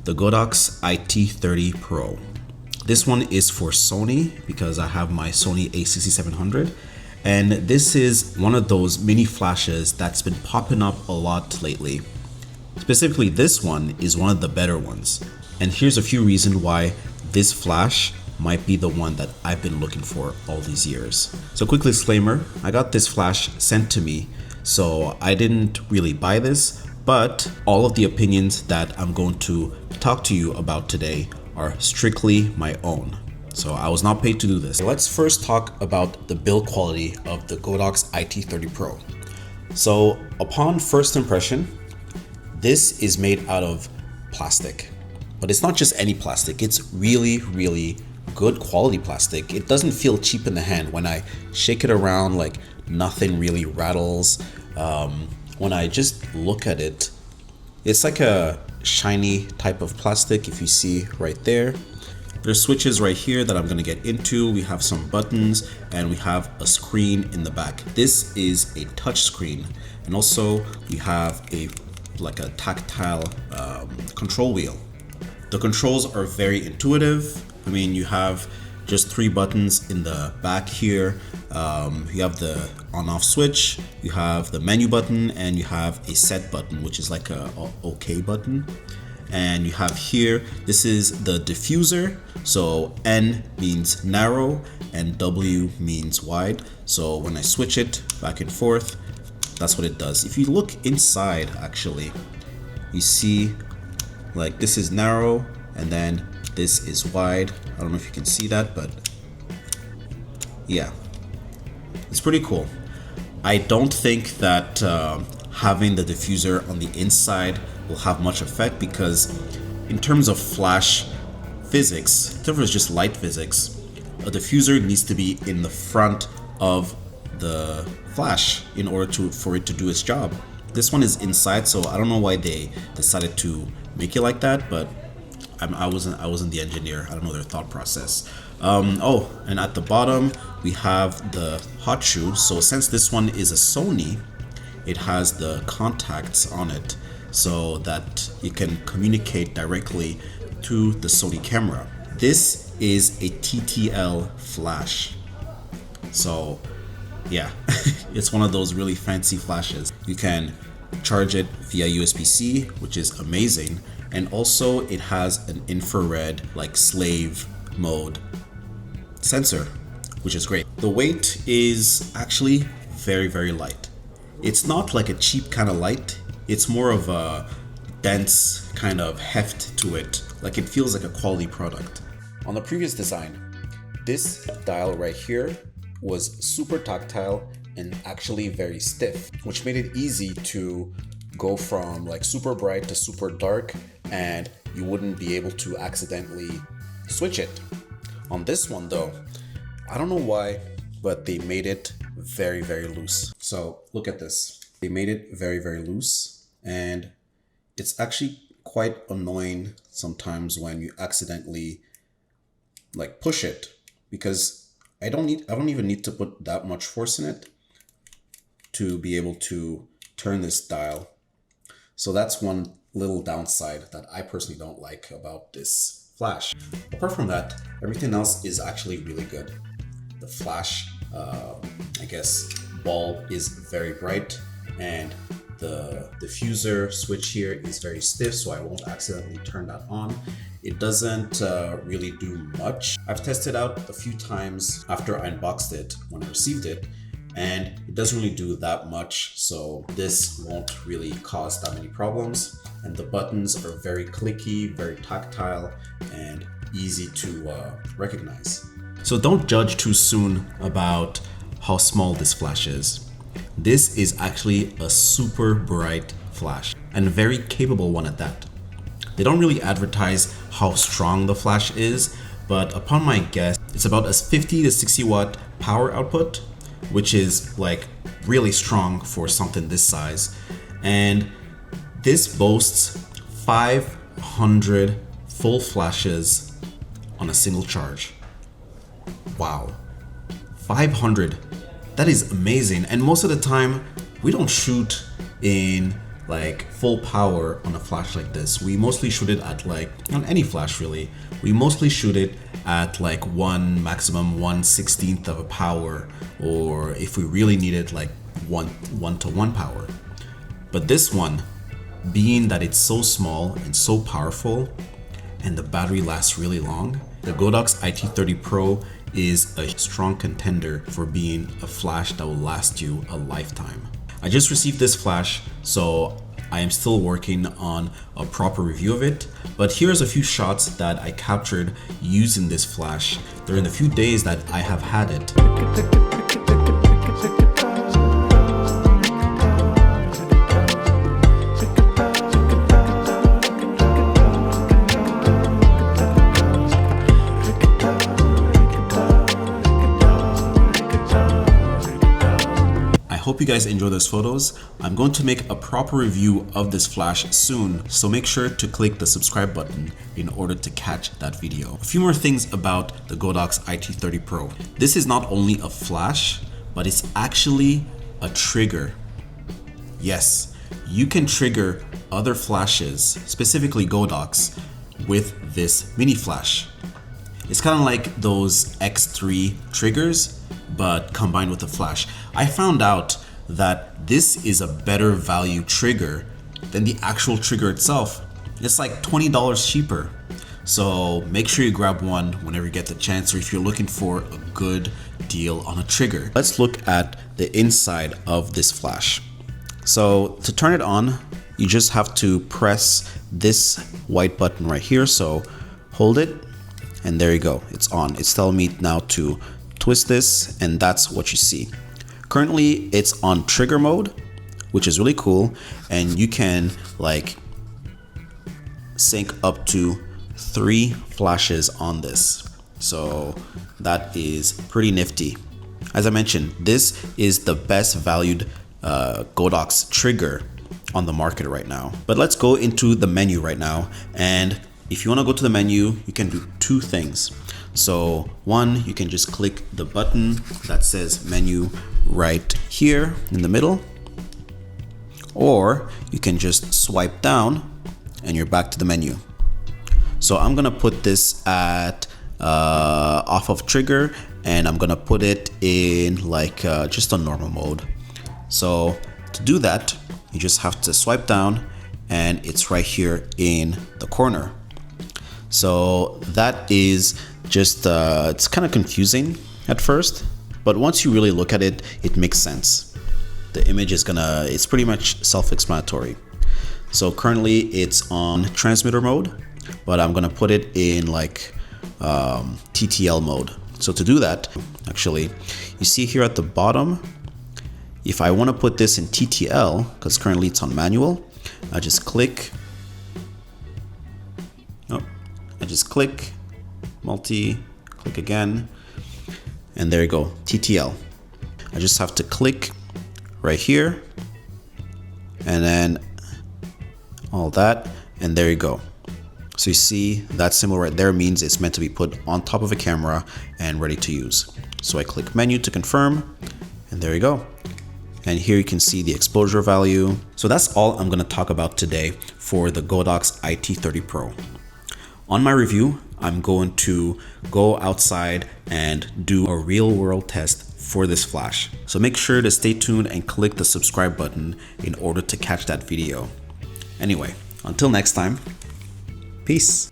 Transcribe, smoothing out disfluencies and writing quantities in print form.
the Godox IT30Pro. This one is for Sony because I have my Sony a6700, and this is one of those mini flashes that's been popping up a lot lately. Specifically, this one is one of the better ones, and here's a few reasons why this flash might be the one that I've been looking for all these years. So quick disclaimer, I got this flash sent to me, so I didn't really buy this, but all of the opinions that I'm going to talk to you about today are strictly my own. So I was not paid to do this. Let's first talk about the build quality of the Godox IT30Pro. So upon first impression, this is made out of plastic, but it's not just any plastic. It's really good quality plastic. It doesn't feel cheap in the hand. When I shake it around, like nothing really rattles. When I just look at it, it's like a shiny type of plastic. If you see right there, there's switches right here that I'm gonna get into. We have some buttons and we have a screen in the back. This is a touch screen, and also we have a tactile control wheel. The controls are very intuitive. I mean, you have just 3 buttons in the back here. You have the on-off switch, you have the menu button, and you have a set button, which is like a OK button. And you have here, this is the diffuser. So N means narrow and W means wide. So when I switch it back and forth, that's what it does. If you look inside, actually, you see like this is narrow and then this is wide. I don't know if you can see that, but yeah, it's pretty cool. I don't think that having the diffuser on the inside will have much effect, because in terms of flash physics, in terms of just light physics, a diffuser needs to be in the front of the flash in order for it to do its job. This one is inside, so I don't know why they decided to make it like that, but I wasn't the engineer. I don't know their thought process. Oh, and at the bottom we have the hot shoe. So since this one is a Sony, it has the contacts on it so that you can communicate directly to the Sony camera. This is a TTL flash. So yeah, it's one of those really fancy flashes. You can charge it via USB-C, which is amazing. And also it has an infrared like slave mode sensor, which is great. The weight is actually very light. It's not like a cheap kind of light. It's more of a dense kind of heft to it. Like it feels like a quality product. On the previous design, this dial right here was super tactile and actually very stiff, which made it easy to go from like super bright to super dark, and you wouldn't be able to accidentally switch it. On this one though, I don't know why, but they made it very loose. So look at this. They made it very loose, and it's actually quite annoying sometimes when you accidentally like push it, because I don't even need to put that much force in it to be able to turn this dial. So that's one little downside that I personally don't like about this flash. Apart from that, everything else is actually really good. The flash, I guess, bulb is very bright, and the diffuser switch here is very stiff, so I won't accidentally turn that on. It doesn't really do much. I've tested out a few times after I unboxed it when I received it, and it doesn't really do that much, so this won't really cause that many problems. And the buttons are very clicky, very tactile, and easy to recognize. So don't judge too soon about how small this flash is. This is actually a super bright flash, and a very capable one at that. They don't really advertise how strong the flash is, but upon my guess, it's about a 50 to 60 watt power output, which is like really strong for something this size. And this boasts 500 full flashes on a single charge. Wow, 500. That is amazing. And most of the time, we don't shoot in like full power on a flash like this. We mostly shoot it at like, on any flash really, we mostly shoot it at like maximum 1/16 of a power, or if we really need it, like 1:1 power. But this one, being that it's so small and so powerful and the battery lasts really long, the Godox IT30Pro is a strong contender for being a flash that will last you a lifetime. I just received this flash, so I am still working on a proper review of it, but here's a few shots that I captured using this flash during the few days that I have had it. Hope you guys enjoy those photos. I'm going to make a proper review of this flash soon, so make sure to click the subscribe button in order to catch that video. A few more things about the Godox IT30Pro. This is not only a flash, but it's actually a trigger. Yes, you can trigger other flashes, specifically Godox, with this mini flash. It's kind of like those X3 triggers, but combined with a flash. I found out that this is a better value trigger than the actual trigger itself. It's like $20 cheaper. So make sure you grab one whenever you get the chance, or if you're looking for a good deal on a trigger. Let's look at the inside of this flash. So to turn it on, you just have to press this white button right here. So hold it, and there you go, it's on. It's telling me now to twist this, and that's what you see. Currently it's on trigger mode, which is really cool, and you can like sync up to 3 flashes on this, so that is pretty nifty. As I mentioned, this is the best valued Godox trigger on the market right now. But let's go into the menu right now, and if you want to go to the menu, you can do 2 things. So one, you can just click the button that says menu right here in the middle, or you can just swipe down and you're back to the menu. So I'm gonna put this at off of trigger, and I'm gonna put it in like just a normal mode. So to do that, you just have to swipe down, and it's right here in the corner. So that is just it's kind of confusing at first, but once you really look at it, it makes sense. The image is it's pretty much self-explanatory. So currently it's on transmitter mode, but I'm gonna put it in like TTL mode. So to do that, actually, you see here at the bottom, if I want to put this in TTL, because currently it's on manual, I just click, click click again, and there you go, TTL. I just have to click right here, and then all that, and there you go. So you see that symbol right there means it's meant to be put on top of a camera and ready to use. So I click menu to confirm, and there you go. And here you can see the exposure value. So that's all I'm going to talk about today for the Godox IT30Pro. On my review, I'm going to go outside and do a real world test for this flash. So make sure to stay tuned and click the subscribe button in order to catch that video. Anyway, until next time, peace.